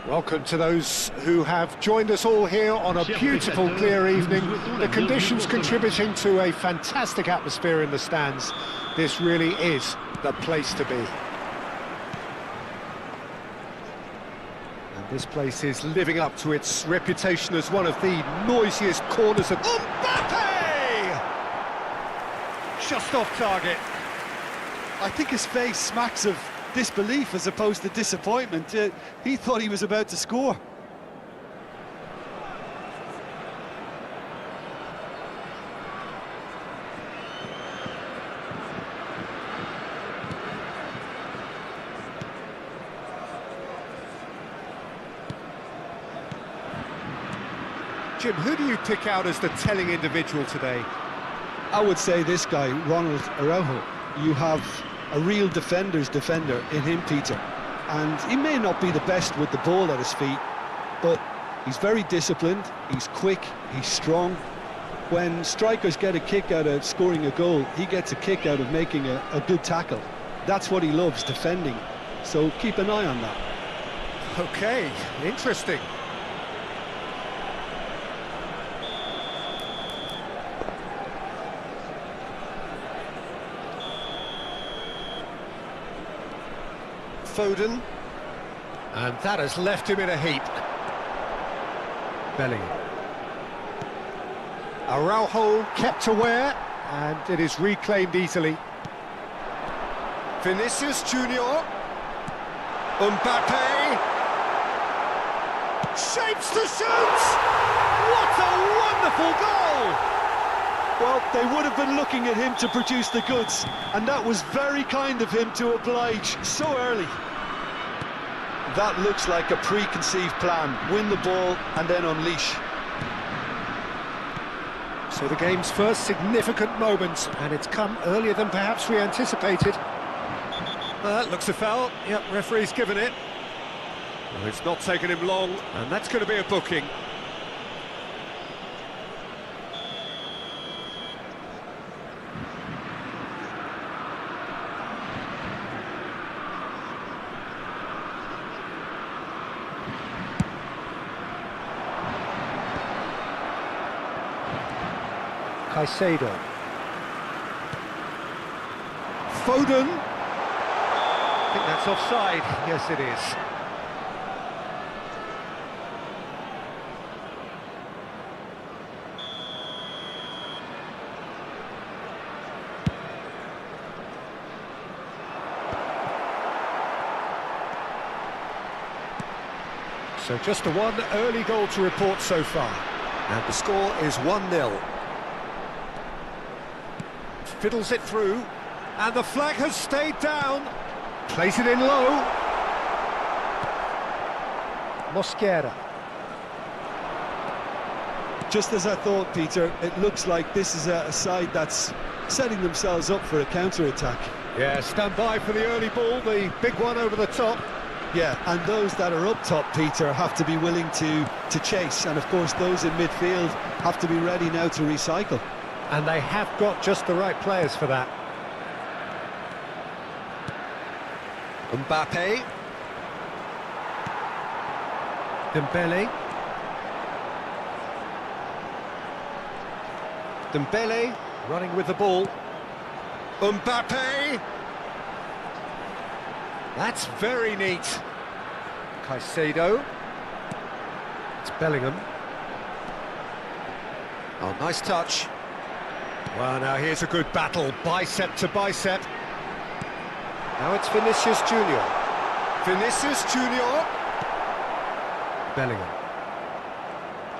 Welcome to those who have joined us all here on a beautiful, clear evening. The conditions contributing to a fantastic atmosphere in the stands. This really is the place to be. And this place is living up to its reputation as one of the noisiest corners of... Mbappe! Just off target. I think his face smacks of disbelief as opposed to disappointment. He thought he was about to score. Jim, who do you pick out as the telling individual today? I would say this guy, Ronald Araujo. You have a real defender's defender in him, Peter. And he may not be the best with the ball at his feet, but he's very disciplined, he's quick, he's strong. When strikers get a kick out of scoring a goal, he gets a kick out of making a good tackle. That's what he loves, defending. So keep an eye on that. Okay, interesting. Foden, and that has left him in a heap. Bellingham. Araujo kept aware, and it is reclaimed easily. Vinicius Junior. Mbappe. Shapes to shoot! What a wonderful goal! Well, they would have been looking at him to produce the goods, and that was very kind of him to oblige so early. That looks like a preconceived plan. Win the ball and then unleash. So the game's first significant moment, and it's come earlier than perhaps we anticipated. That looks a foul. Yep, referee's given it. Well, it's not taken him long, and that's going to be a booking. Caicedo. Foden. I think that's offside. Yes, it is. So just the one early goal to report so far. And the score is 1-0. Fiddles it through, and the flag has stayed down. Plays it in low. Mosquera. Just as I thought, Peter, it looks like this is a side that's setting themselves up for a counter-attack. Yeah, stand by for the early ball, the big one over the top. Yeah, and those that are up top, Peter, have to be willing to chase, and of course those in midfield have to be ready now to recycle. And they have got just the right players for that. Mbappe. Dembele. Dembele running with the ball. Mbappe. That's very neat. Caicedo. It's Bellingham. Oh, nice touch. Well, now here's a good battle, bicep to bicep. Now it's Vinicius Junior. Vinicius Junior. Bellingham.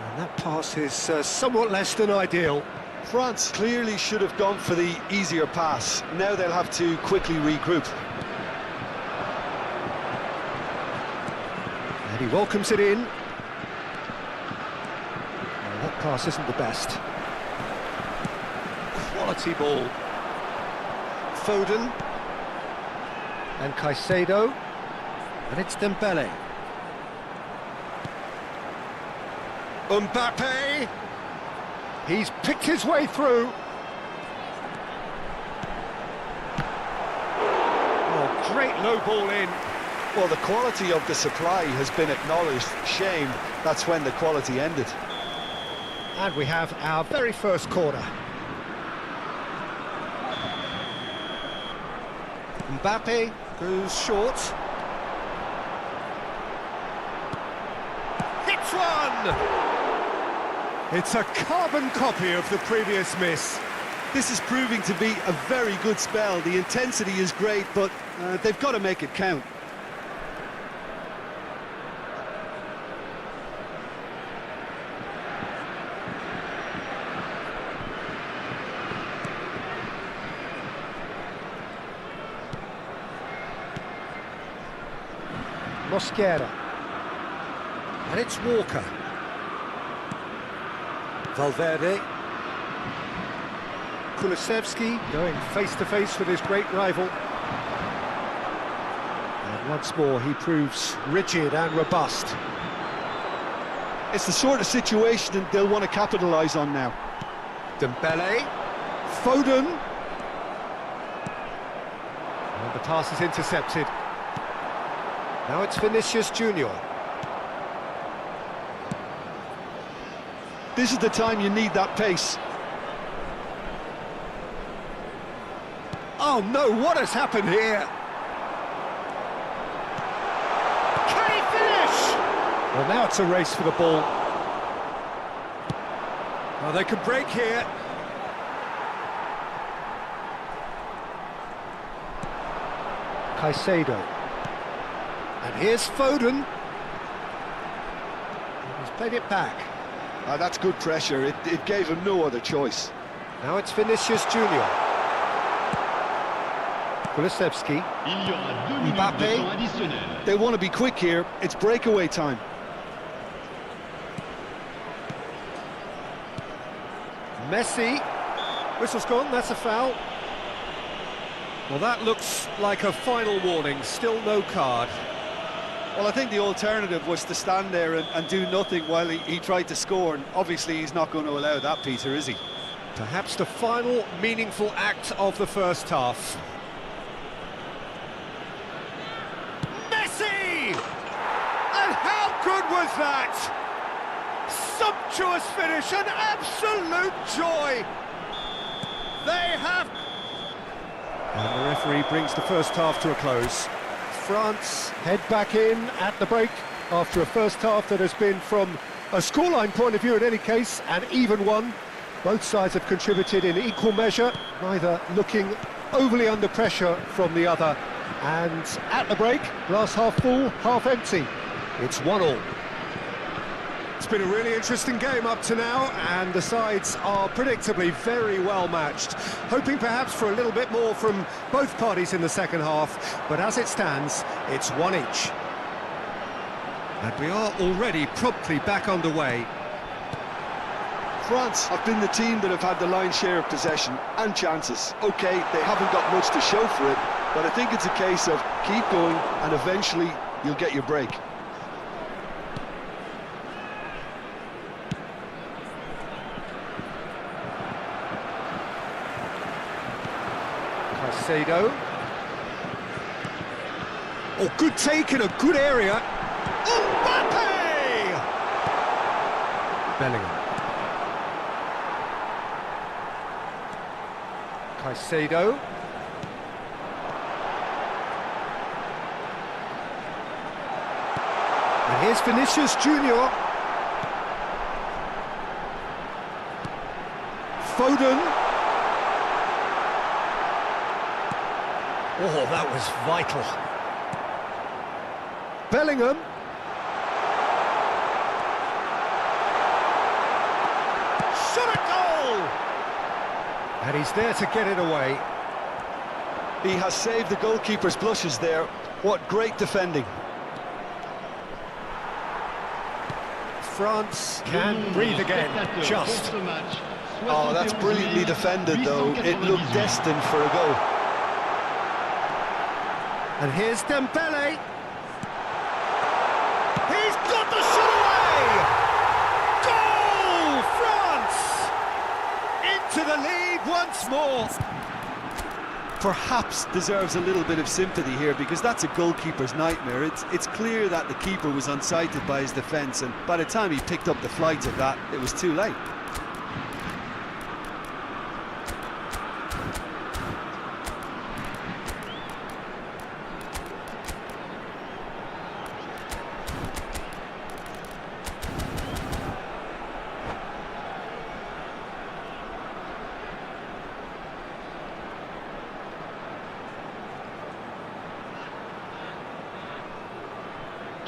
And that pass is somewhat less than ideal. France clearly should have gone for the easier pass. Now they'll have to quickly regroup. And he welcomes it in. Well, that pass isn't the best. Quality ball. Foden. And Caicedo. And it's Dembele. Mbappe. He's picked his way through. Oh, great low ball in. Well, the quality of the supply has been acknowledged. Shame that's when the quality ended. And we have our very first corner. Mbappe goes short. Hits one! It's a carbon copy of the previous miss. This is proving to be a very good spell. The intensity is great, but they've got to make it count. Mosquera. And it's Walker. Valverde. Kulusevski going face-to-face with his great rival. And once more he proves rigid and robust. It's the sort of situation they'll want to capitalise on now. Dembele. Foden. And the pass is intercepted. Now it's Vinicius Junior. This is the time you need that pace. Oh no, what has happened here? Can he finish? Well, now it's a race for the ball. Well, they can break here. Caicedo. And here's Foden. He's played it back. That's good pressure. It gave him no other choice. Now it's Vinicius Junior. Kulusevski. Mbappe. They want to be quick here. It's breakaway time. Messi. Whistle's gone, that's a foul. Well, that looks like a final warning, still no card. Well, I think the alternative was to stand there and do nothing while he tried to score, and obviously he's not going to allow that, Peter, is he? Perhaps the final meaningful act of the first half. Messi! And how good was that? Sumptuous finish, an absolute joy! They have... And the referee brings the first half to a close. France head back in at the break after a first half that has been, from a scoreline point of view in any case, an even one. Both sides have contributed in equal measure, neither looking overly under pressure from the other. And at the break, glass half full, half empty. It's 1-1. It's been a really interesting game up to now, and the sides are predictably very well matched. Hoping perhaps for a little bit more from both parties in the second half, but as it stands, it's one each. And we are already promptly back underway. France have been the team that have had the lion's share of possession and chances. OK, they haven't got much to show for it, but I think it's a case of keep going and eventually you'll get your break. Caicedo. Oh, good take in a good area. Mbappe! Bellingham. Caicedo. And here's Vinicius Junior. Foden. Oh, that was vital. Bellingham. Shot a goal! And he's there to get it away. He has saved the goalkeeper's blushes there. What great defending. France can breathe again, just. Oh, that's brilliantly defended, though. It looked destined for a goal. And here's Dembele. He's got the shot away! Goal! France! Into the lead once more. Perhaps deserves a little bit of sympathy here, because that's a goalkeeper's nightmare. It's clear that the keeper was unsighted by his defence, and by the time he picked up the flight of that, it was too late.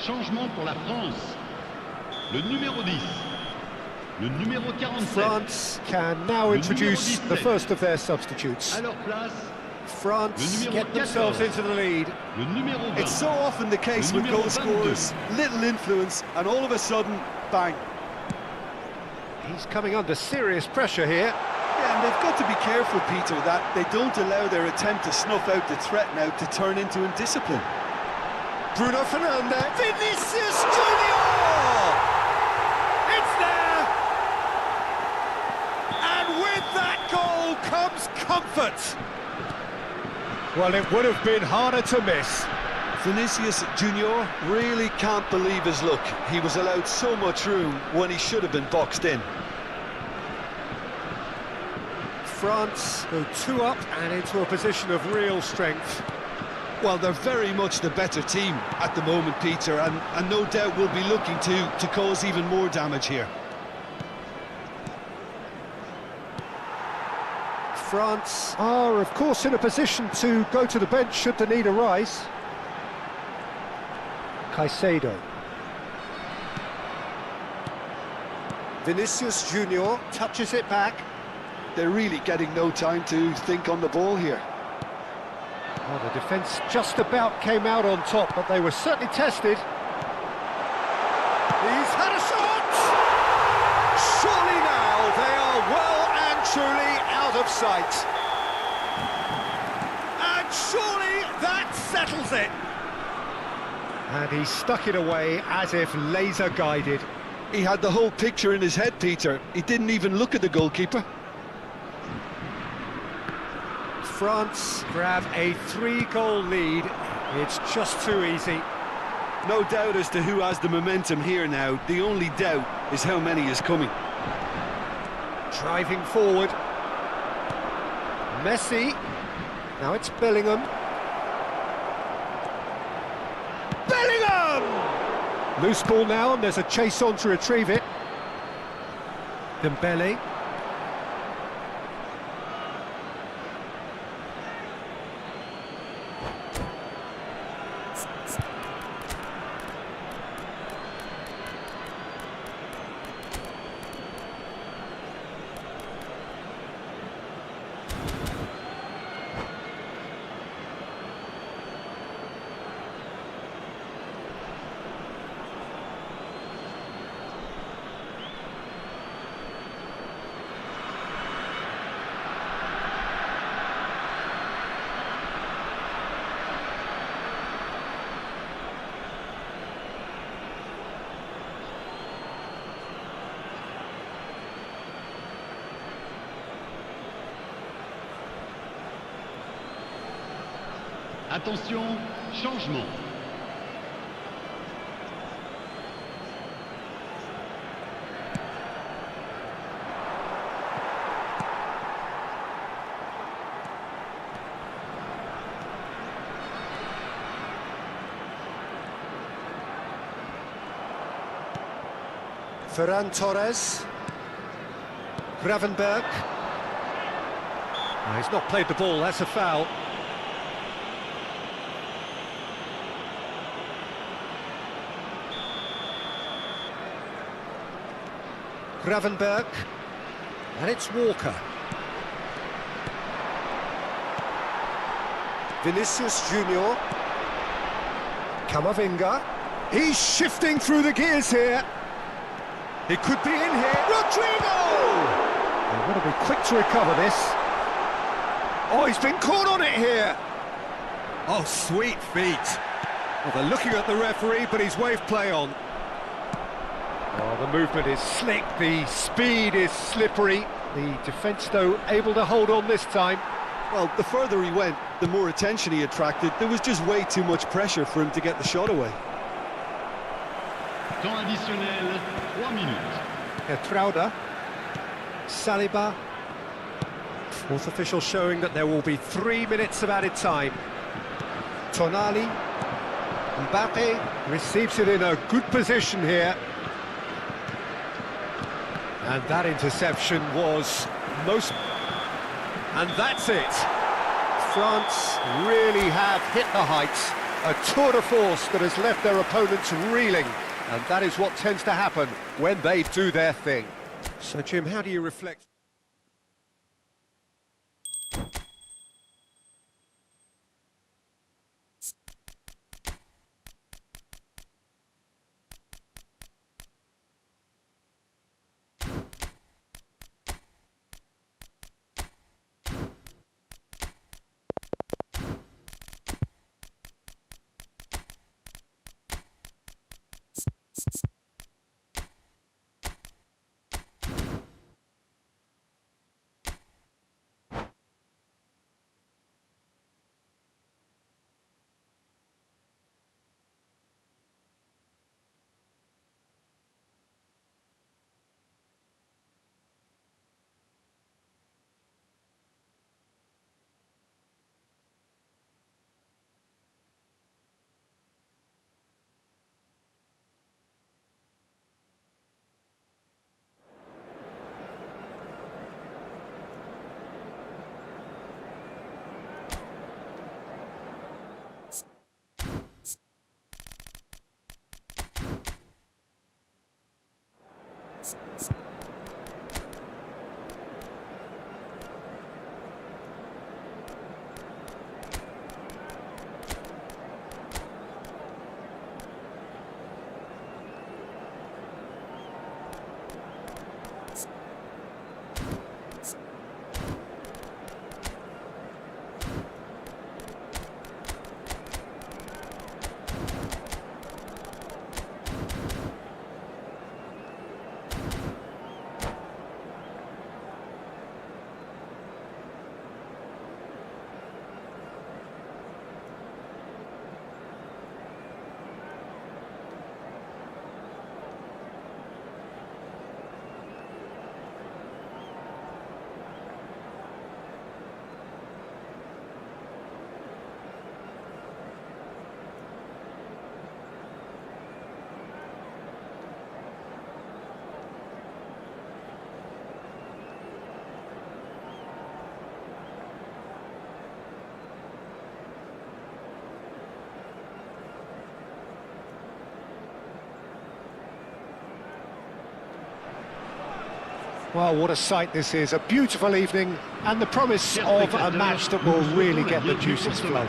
Changement pour la France. Le numéro 10. Le numéro 47. France can now introduce the first of their substitutes. À leur place, France get themselves into the lead. le numéro 20. It's so often the case with goal scorers. Little influence, and all of a sudden, bang. He's coming under serious pressure here. Yeah, and they've got to be careful, Peter, that they don't allow their attempt to snuff out the threat now to turn into indiscipline. Bruno Fernandes. Vinicius Junior! It's there! And with that goal comes comfort. Well, it would have been harder to miss. Vinicius Junior really can't believe his luck. He was allowed so much room when he should have been boxed in. France go 2 up and into a position of real strength. Well, they're very much the better team at the moment, Peter, and no doubt will be looking to cause even more damage here. France are, of course, in a position to go to the bench should the need arise. Caicedo. Vinicius Junior touches it back. They're really getting no time to think on the ball here. Well, the defence just about came out on top, but they were certainly tested. He's had a shot! Surely now they are well and truly out of sight. And surely that settles it. And he stuck it away as if laser-guided. He had the whole picture in his head, Peter. He didn't even look at the goalkeeper. France grab a 3-goal lead. It's just too easy. No doubt as to who has the momentum here now. The only doubt is how many is coming. Driving forward. Messi. Now it's Bellingham. Bellingham! Loose ball now, and there's a chase on to retrieve it. Dembele. Attention, changement. Ferran Torres. Gravenberg. Oh, he's not played the ball, that's a foul. Gravenberg, and it's Walker. Vinicius Junior. Camavinga. He's shifting through the gears here. He could be in here. Rodrigo! They've got to be quick to recover this. Oh, he's been caught on it here. Oh, sweet feet. Well, they're looking at the referee, but he's waved play on. Oh, the movement is slick, the speed is slippery. The defence, though, able to hold on this time. Well, the further he went, the more attention he attracted. There was just way too much pressure for him to get the shot away. Temps additionnel, 3 minutes. Trauda. Saliba. Fourth official showing that there will be 3 minutes of added time. Tonali. Mbappe receives it in a good position here. And that interception was most... And that's it. France really have hit the heights. A tour de force that has left their opponents reeling. And that is what tends to happen when they do their thing. So, Jim, how do you reflect? Well, what a sight this is, a beautiful evening and the promise of a match that will really get the juices flowing.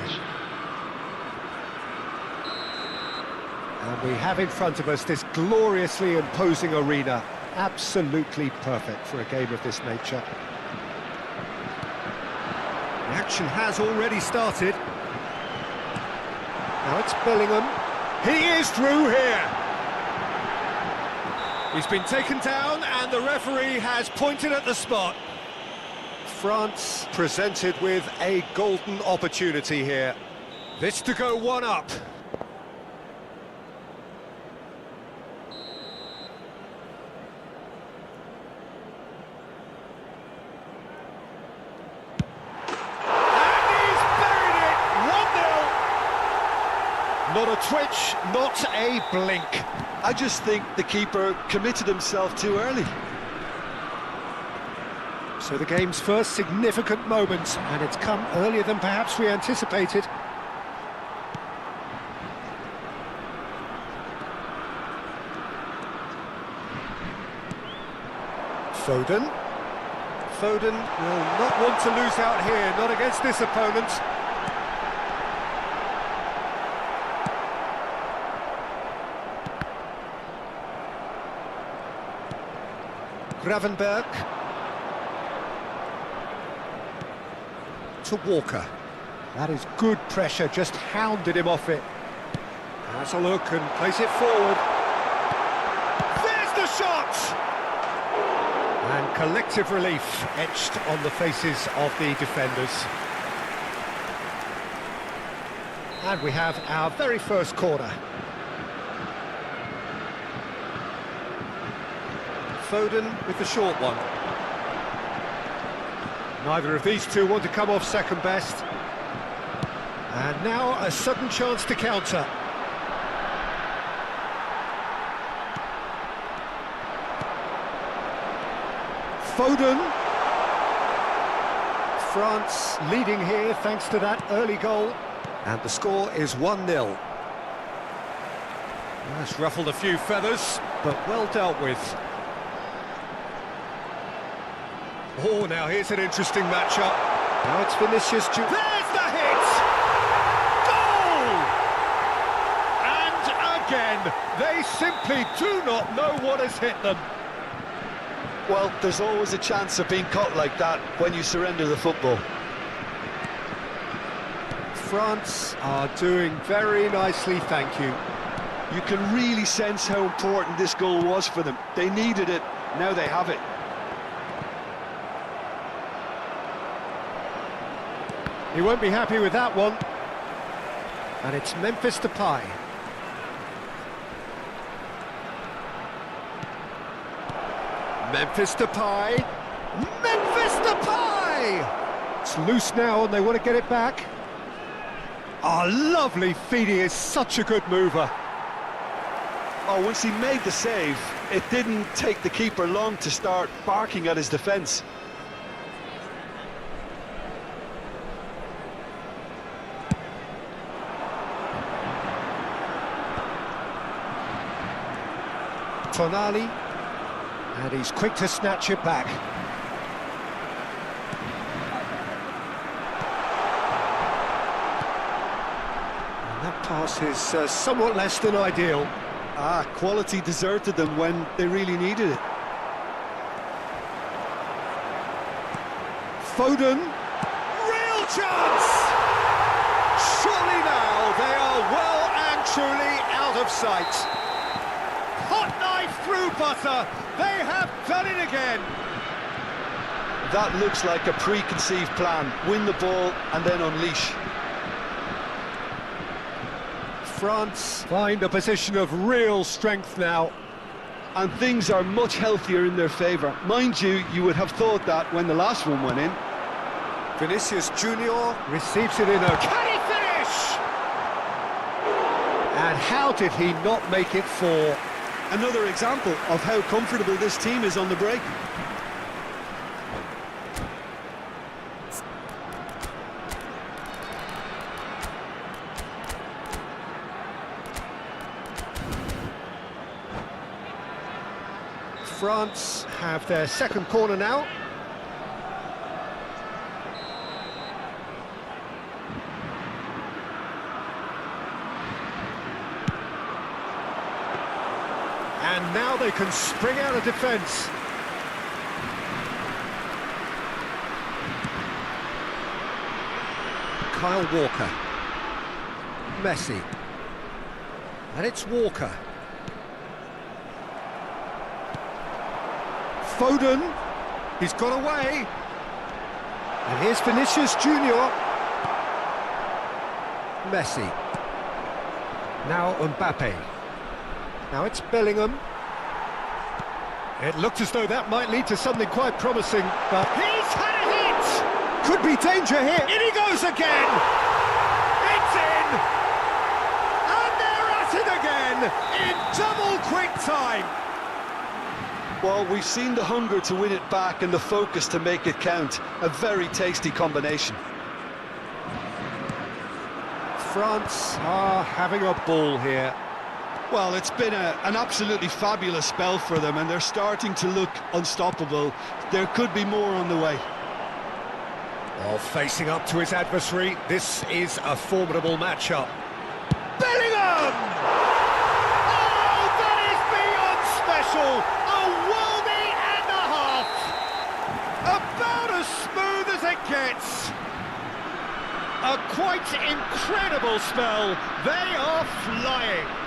And we have in front of us this gloriously imposing arena, absolutely perfect for a game of this nature. The action has already started. Now it's Bellingham. He is through here. He's been taken down and the referee has pointed at the spot. France presented with a golden opportunity here. This to go one up. Not a twitch, not a blink. I just think the keeper committed himself too early. So the game's first significant moment, and it's come earlier than perhaps we anticipated. Foden. Foden will not want to lose out here, not against this opponent. Gravenberg to Walker. That is good pressure, just hounded him off it. Has a look and plays it forward. There's the shot! And collective relief etched on the faces of the defenders. And we have our very first corner. Foden with the short one. Neither of these two want to come off second best. And now a sudden chance to counter. Foden. France leading here thanks to that early goal. And the score is 1-0. That's ruffled a few feathers, but well dealt with. Oh, now here's an interesting matchup. Now it's Vinicius Junior. There's the hit! Goal! And again, they simply do not know what has hit them. Well, there's always a chance of being caught like that when you surrender the football. France are doing very nicely, thank you. You can really sense how important this goal was for them. They needed it, now they have it. He won't be happy with that one. And it's Memphis Depay. Memphis Depay. Memphis Depay! It's loose now and they want to get it back. Oh, lovely feed. He is such a good mover. Oh, once he made the save, it didn't take the keeper long to start barking at his defence. Tonali, and he's quick to snatch it back. And that pass is somewhat less than ideal. Quality deserted them when they really needed it. Foden, real chance! Surely now they are well and truly out of sight. Hot knife through butter, they have done it again. That looks like a preconceived plan. Win the ball and then unleash. France find a position of real strength now. And things are much healthier in their favour. Mind you, you would have thought that when the last one went in. Vinicius Junior receives it in a... Can he finish? And how did he not make it four? Another example of how comfortable this team is on the break. France have their second corner now. And now they can spring out of defence. Kyle Walker. Messi. And it's Walker. Foden. He's got away. And here's Vinicius Junior. Messi. Now Mbappe. Now it's Bellingham. It looked as though that might lead to something quite promising, but he's had a hit! Could be danger here. In he goes again! It's in! And they're at it again in double quick time! Well, we've seen the hunger to win it back and the focus to make it count. A very tasty combination. France are having a ball here. Well, it's been an absolutely fabulous spell for them, and they're starting to look unstoppable. There could be more on the way. Well, facing up to his adversary, this is a formidable matchup. Bellingham! Oh, that is beyond special! A worldie and a half! About as smooth as it gets! A quite incredible spell. They are flying.